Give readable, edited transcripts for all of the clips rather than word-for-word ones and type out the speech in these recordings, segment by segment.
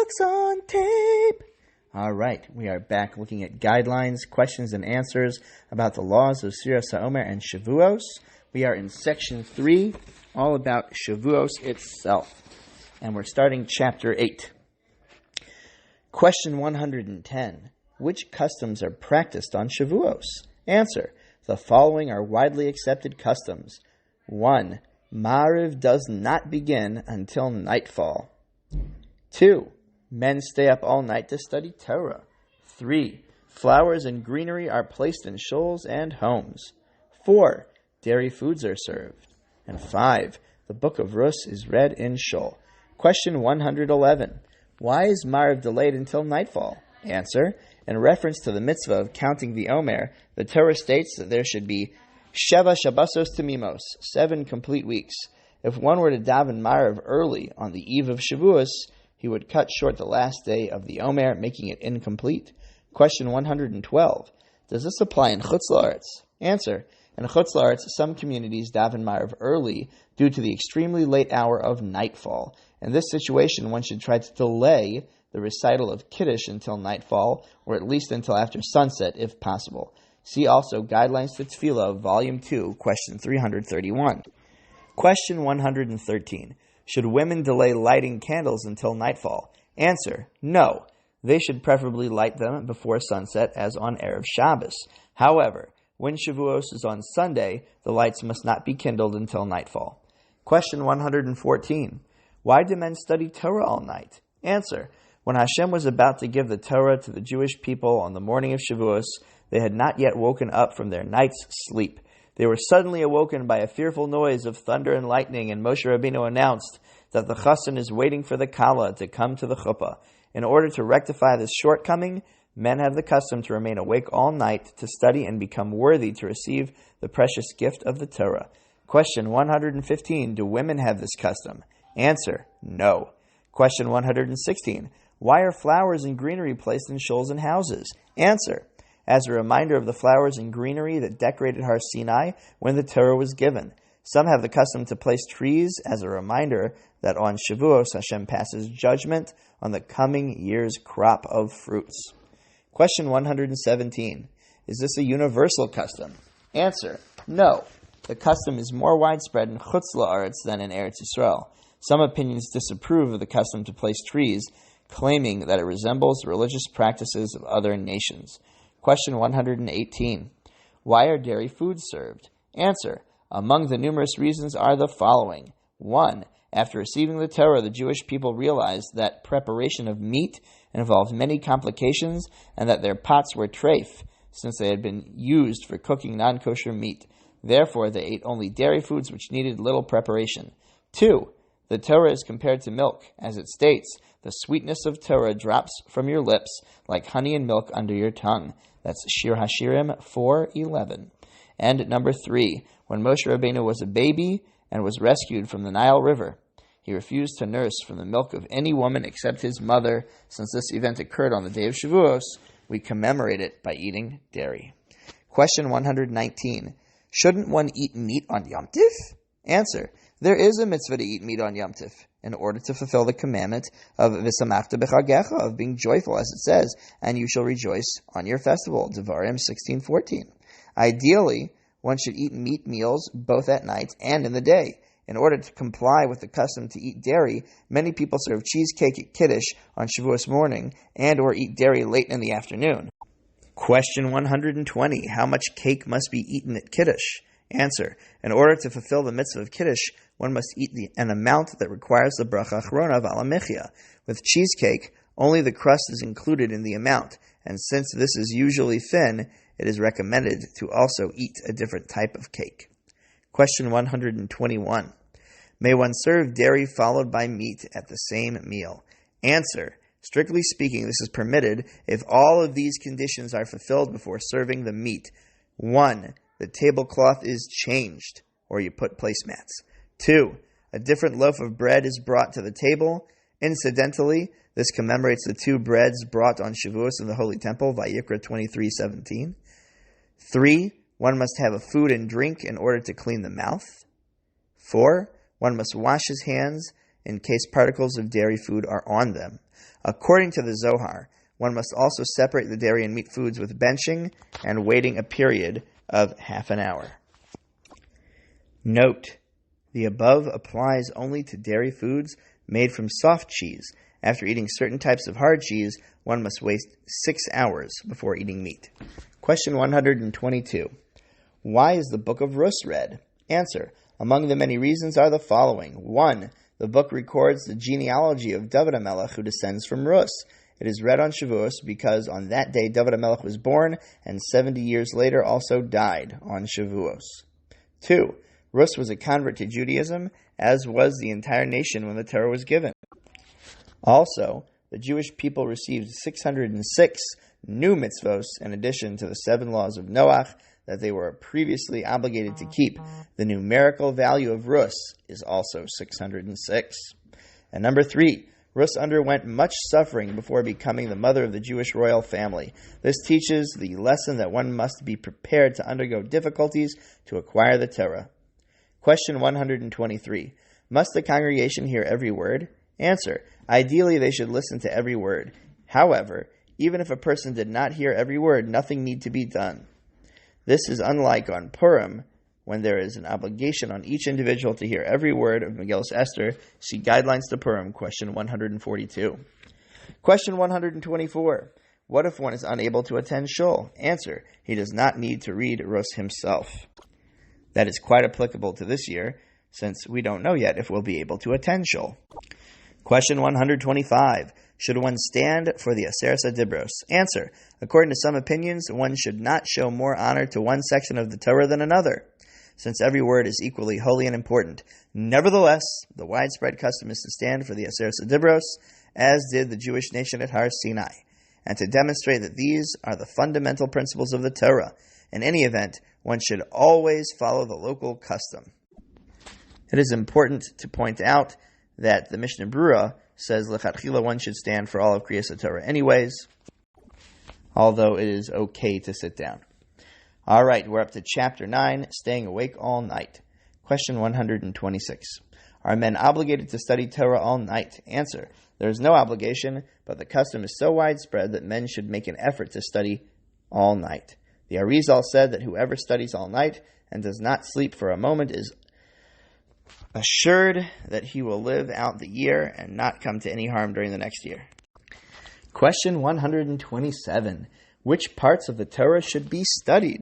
Books on Tape. All right, we are back looking at guidelines, questions, and answers about the laws of Sefiras, HaOmer, and Shavuos. We are in section 3, all about Shavuos itself. And we're starting chapter 8. Question 110. Which customs are practiced on Shavuos? Answer. The following are widely accepted customs. 1. Ma'ariv does not begin until nightfall. 2. Men stay up all night to study Torah. 3. Flowers and greenery are placed in shuls and homes. 4. Dairy foods are served. And 5. The book of Rus is read in shul. Question 111. Why is Ma'ariv delayed until nightfall? Answer. In reference to the mitzvah of counting the Omer, the Torah states that there should be Sheva Shabbosos Tamimos, 7 complete weeks. If one were to daven Ma'ariv early on the eve of Shavuos, he would cut short the last day of the Omer, making it incomplete. Question 112. Does this apply in Chutz La'aretz? Answer. In Chutz La'aretz, some communities daven Ma'ariv early due to the extremely late hour of nightfall. In this situation, one should try to delay the recital of Kiddush until nightfall, or at least until after sunset, if possible. See also Guidelines to Tefillah, Volume 2, Question 331. Question 113. Should women delay lighting candles until nightfall? Answer. No. They should preferably light them before sunset, as on Erev Shabbos. However, when Shavuos is on Sunday, the lights must not be kindled until nightfall. Question 114. Why do men study Torah all night? Answer. When Hashem was about to give the Torah to the Jewish people on the morning of Shavuos, they had not yet woken up from their night's sleep. They were suddenly awoken by a fearful noise of thunder and lightning, and Moshe Rabbeinu announced that the chassan is waiting for the kala to come to the chuppah. In order to rectify this shortcoming, men have the custom to remain awake all night to study and become worthy to receive the precious gift of the Torah. Question 115. Do women have this custom? Answer. No. Question 116. Why are flowers and greenery placed in shuls and houses? Answer. As a reminder of the flowers and greenery that decorated Har Sinai when the Torah was given. Some have the custom to place trees as a reminder that on Shavuos Hashem passes judgment on the coming year's crop of fruits. Question 117. Is this a universal custom? Answer. No. The custom is more widespread in Chutz La'aretz than in Eretz Yisrael. Some opinions disapprove of the custom to place trees, claiming that it resembles the religious practices of other nations. Question 118. Why are dairy foods served? Answer. Among the numerous reasons are the following. 1. After receiving the Torah, the Jewish people realized that preparation of meat involved many complications and that their pots were treif, since they had been used for cooking non-kosher meat. Therefore, they ate only dairy foods which needed little preparation. 2. The Torah is compared to milk. As it states, the sweetness of Torah drops from your lips like honey and milk under your tongue. That's Shir Hashirim 4:11. And number 3, when Moshe Rabbeinu was a baby and was rescued from the Nile River, he refused to nurse from the milk of any woman except his mother. Since this event occurred on the day of Shavuos, we commemorate it by eating dairy. Question 119. Shouldn't one eat meat on Yom Tif? Answer. There is a mitzvah to eat meat on Yom Tif in order to fulfill the commandment of V'samachta b'chagecha, of being joyful, as it says, and you shall rejoice on your festival, Devarim 16:14. Ideally, one should eat meat meals both at night and in the day. In order to comply with the custom to eat dairy, many people serve cheesecake at Kiddush on Shavuos morning and or eat dairy late in the afternoon. Question 120. How much cake must be eaten at Kiddush? Answer. In order to fulfill the mitzvah of Kiddush, one must eat an amount that requires the bracha achrona v'ala mechia. With cheesecake, only the crust is included in the amount, and since this is usually thin, it is recommended to also eat a different type of cake. Question 121. May one serve dairy followed by meat at the same meal? Answer. Strictly speaking, this is permitted if all of these conditions are fulfilled before serving the meat. 1. The tablecloth is changed, or you put placemats. 2. A different loaf of bread is brought to the table. Incidentally, this commemorates the 2 breads brought on Shavuos in the Holy Temple, Vayikra 23:17. 3. One must have a food and drink in order to clean the mouth. 4. One must wash his hands in case particles of dairy food are on them. According to the Zohar, one must also separate the dairy and meat foods with benching and waiting a period of half an hour. Note: the above applies only to dairy foods made from soft cheese. After eating certain types of hard cheese, one must wait 6 hours before eating meat. Question 122. Why is the Book of Rus read? Answer: among the many reasons are the following. 1. The book records the genealogy of David HaMelech, who descends from Rus. It is read on Shavuos because on that day David HaMelech was born, and 70 years later also died on Shavuos. 2. Rus was a convert to Judaism, as was the entire nation when the Torah was given. Also, the Jewish people received 606 new mitzvos in addition to the 7 laws of Noach that they were previously obligated to keep. The numerical value of Rus is also 606. And number 3, Rus underwent much suffering before becoming the mother of the Jewish royal family. This teaches the lesson that one must be prepared to undergo difficulties to acquire the Torah. Question 123. Must the congregation hear every word? Answer: ideally they should listen to every word. However, even if a person did not hear every word, nothing need to be done. This is unlike on Purim, when there is an obligation on each individual to hear every word of Megillas Esther. See Guidelines to Purim, question 142. Question 124. What if one is unable to attend shul? Answer: he does not need to read Rus himself. That is quite applicable to this year, since we don't know yet if we'll be able to attend shul. Question 125. Should one stand for the Aseres HaDibros? Answer: according to some opinions, one should not show more honor to one section of the Torah than another, since every word is equally holy and important. Nevertheless, the widespread custom is to stand for the Aseres HaDibros, as did the Jewish nation at Har Sinai, and to demonstrate that these are the fundamental principles of the Torah. In any event, one should always follow the local custom. It is important to point out that the Mishnah Brura says lechatchila one should stand for all of Kriyas HaTorah anyways, although it is okay to sit down. All right, we're up to Chapter 9, Staying Awake All Night. Question 126. Are men obligated to study Torah all night? Answer: there is no obligation, but the custom is so widespread that men should make an effort to study all night. The Arizal said that whoever studies all night and does not sleep for a moment is assured that he will live out the year and not come to any harm during the next year. Question 127. Which parts of the Torah should be studied?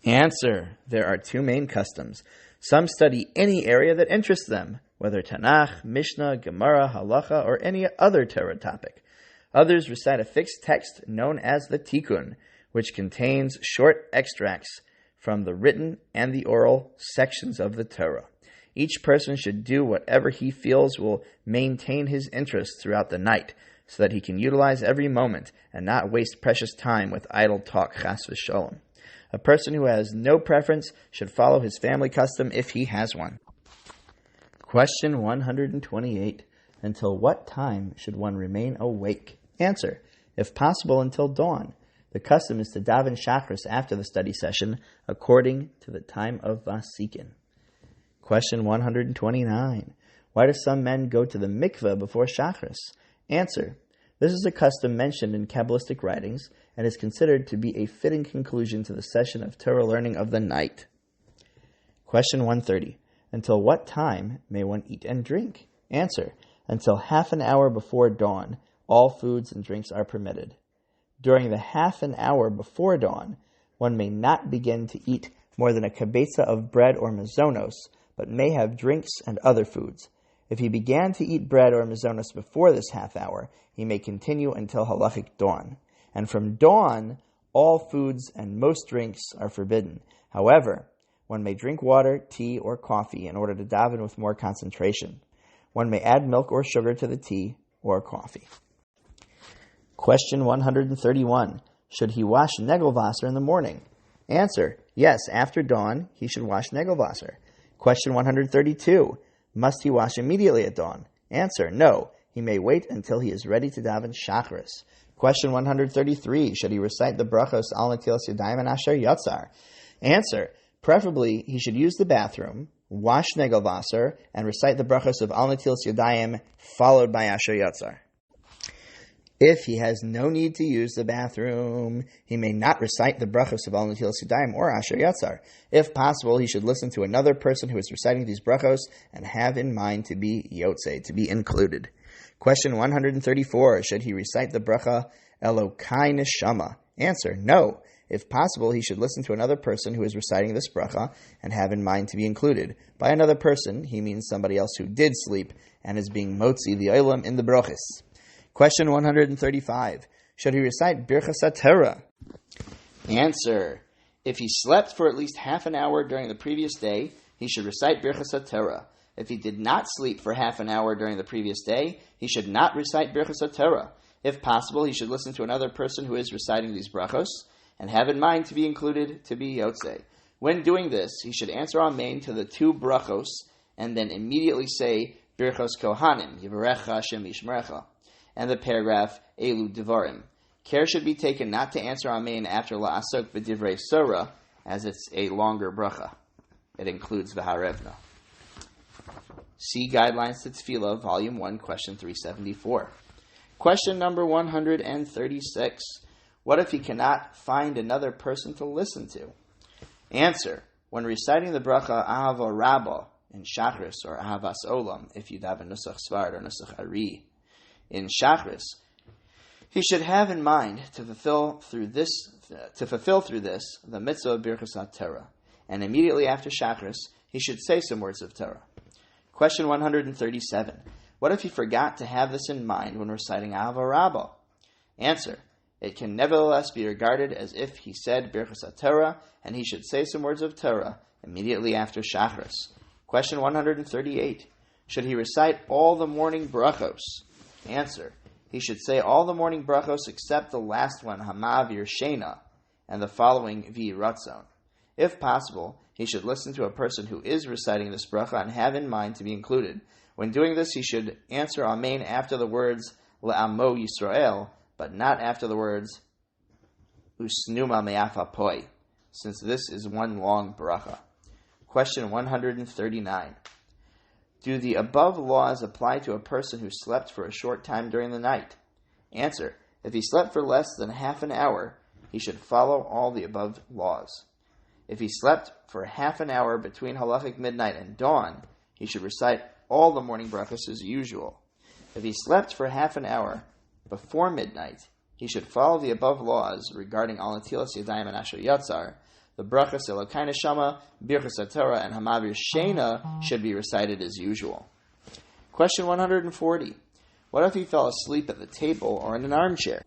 Answer: there are 2 main customs. Some study any area that interests them, whether Tanakh, Mishnah, Gemara, Halacha, or any other Torah topic. Others recite a fixed text known as the Tikkun, which contains short extracts from the written and the oral sections of the Torah. Each person should do whatever he feels will maintain his interest throughout the night, so that he can utilize every moment and not waste precious time with idle talk, chas v'sholem. A person who has no preference should follow his family custom if he has one. Question 128. Until what time should one remain awake? Answer: if possible, until dawn. The custom is to daven Shachris after the study session, according to the time of Vasikin. Question 129. Why do some men go to the mikveh before Shachris? Answer: this is a custom mentioned in Kabbalistic writings and is considered to be a fitting conclusion to the session of Torah learning of the night. Question 130. Until what time may one eat and drink? Answer: until half an hour before dawn, all foods and drinks are permitted. During the half an hour before dawn, one may not begin to eat more than a kibetza of bread or mazonos, but may have drinks and other foods. If he began to eat bread or mazonos before this half hour, he may continue until halachic dawn. And from dawn, all foods and most drinks are forbidden. However, one may drink water, tea, or coffee in order to daven with more concentration. One may add milk or sugar to the tea or coffee. Question 131. Should he wash Negelwasser in the morning? Answer: yes, after dawn, he should wash Negelwasser. Question 132. Must he wash immediately at dawn? Answer: no, he may wait until he is ready to daven Shachris. Question 133. Should he recite the brachos al netilas yadayim and asher yatzar? Answer: preferably he should use the bathroom wash Negelvasser, and recite the brachos of Al Natilas Yadayim, followed by Asher Yatzar. If he has no need to use the bathroom, he may not recite the brachos of Al Natilas Yadayim or Asher Yatzar. If possible, he should listen to another person who is reciting these brachos and have in mind to be Yotzei, to be included. Question 134. Should he recite the bracha Elokai Neshama? Answer, no. If possible, he should listen to another person who is reciting this bracha and have in mind to be included. By another person, he means somebody else who did sleep and is being motzi the olam in the brachos. Question 135. Should he recite Birchas HaTorah? Answer. If he slept for at least half an hour during the previous day, he should recite Birchas HaTorah. If he did not sleep for half an hour during the previous day, he should not recite Birchas HaTorah. If possible, he should listen to another person who is reciting these brachos and have in mind to be included, to be Yotzei. When doing this, he should answer Amen to the two brachos and then immediately say Birchos Kohanim, Yivarecha Hashem Yishmerecha, and the paragraph Elu Devarim. Care should be taken not to answer Amen after La'asok V'divrei Sorah, as it's a longer bracha. It includes V'harevna. See Guidelines to Tefillah, Volume 1, Question 374. Question number 136. What if he cannot find another person to listen to? Answer. When reciting the bracha Ahava Rabbah in Shachris or Ahavas Olam, if you daven Nusach Svard or Nusach Ari, in Shachris, he should have in mind to fulfill through this the mitzvah of Birchas HaTorah, and immediately after Shachris, he should say some words of Torah. Question 137. What if he forgot to have this in mind when reciting Ahava Rabbah? Answer. It can nevertheless be regarded as if he said Birchas HaTorah, and he should say some words of Torah immediately after Shachris. Question 138. Should he recite all the morning brachos? Answer. He should say all the morning brachos except the last one, Hamavir Shena, and the following, V'Ratzon. If possible, he should listen to a person who is reciting this bracha and have in mind to be included. When doing this, he should answer Amen after the words Le'amo Yisrael, but not after the words Usnuma Me'afa Poi, since this is one long bracha. Question 139. Do the above laws apply to a person who slept for a short time during the night? Answer. If he slept for less than half an hour, he should follow all the above laws. If he slept for half an hour between halachic midnight and dawn, he should recite all the morning brachos as usual. If he slept for half an hour before midnight, he should follow the above laws regarding Al Natilas Yadayim and Asher Yatzar. The brachos Elokai Neshama, Birchas HaTorah, and Hamavir Shena should be recited as usual. Question 140. What if he fell asleep at the table or in an armchair?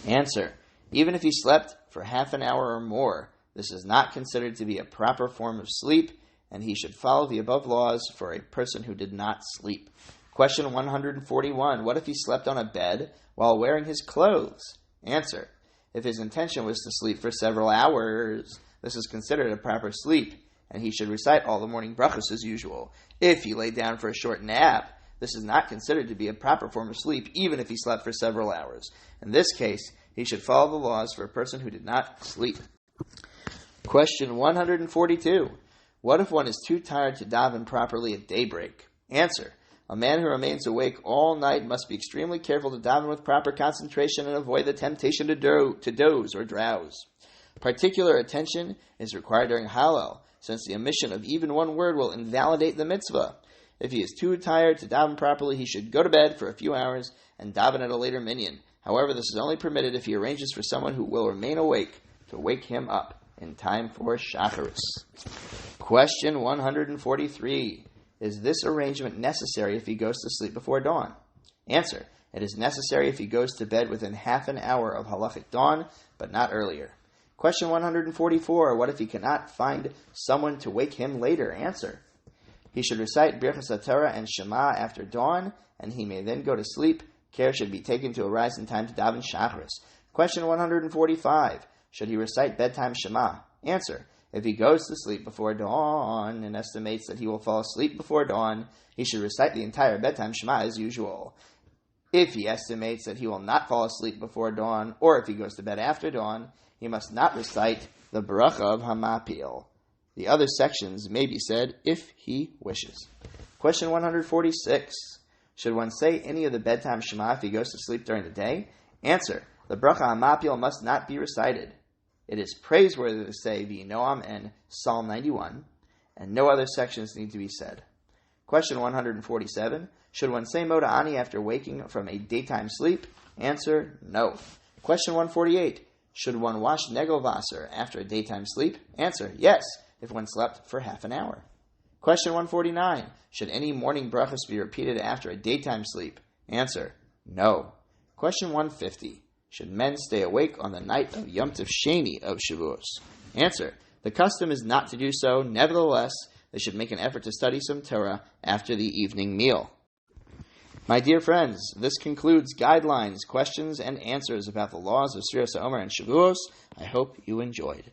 Answer. Even if he slept for half an hour or more, this is not considered to be a proper form of sleep, and he should follow the above laws for a person who did not sleep. Question 141. What if he slept on a bed while wearing his clothes? Answer. If his intention was to sleep for several hours, this is considered a proper sleep, and he should recite all the morning brachos as usual. If he lay down for a short nap, this is not considered to be a proper form of sleep, even if he slept for several hours. In this case, he should follow the laws for a person who did not sleep. Question 142. What if one is too tired to daven properly at daybreak? Answer. A man who remains awake all night must be extremely careful to daven with proper concentration and avoid the temptation to doze or drowse. Particular attention is required during Hallel, since the omission of even one word will invalidate the mitzvah. If he is too tired to daven properly, he should go to bed for a few hours and daven at a later minyan. However, this is only permitted if he arranges for someone who will remain awake to wake him up in time for Shacharis. Question 143. Is this arrangement necessary if he goes to sleep before dawn? Answer. It is necessary if he goes to bed within half an hour of halachic dawn, but not earlier. Question 144. What if he cannot find someone to wake him later? Answer. He should recite Birchas HaTorah and Shema after dawn, and he may then go to sleep. Care should be taken to arise in time to daven Shacharis. Question 145. Should he recite bedtime Shema? Answer. If he goes to sleep before dawn and estimates that he will fall asleep before dawn, he should recite the entire bedtime Shema as usual. If he estimates that he will not fall asleep before dawn, or if he goes to bed after dawn, he must not recite the bracha of Hamapil. The other sections may be said if he wishes. Question 146. Should one say any of the bedtime Shema if he goes to sleep during the day? Answer. The bracha hamapil must not be recited. It is praiseworthy to say V'noam and Psalm 91, and no other sections need to be said. Question 147. Should one say Moda Ani after waking from a daytime sleep? Answer. No. Question 148. Should one wash Negovasser after a daytime sleep? Answer. Yes, if one slept for half an hour. Question 149. Should any morning brachos be repeated after a daytime sleep? Answer. No. Question 150. Should men stay awake on the night of Yom Tov Sheni of Shavuos? Answer. The custom is not to do so. Nevertheless, they should make an effort to study some Torah after the evening meal. My dear friends, this concludes guidelines, questions, and answers about the laws of Sefiras HaOmer and Shavuos. I hope you enjoyed.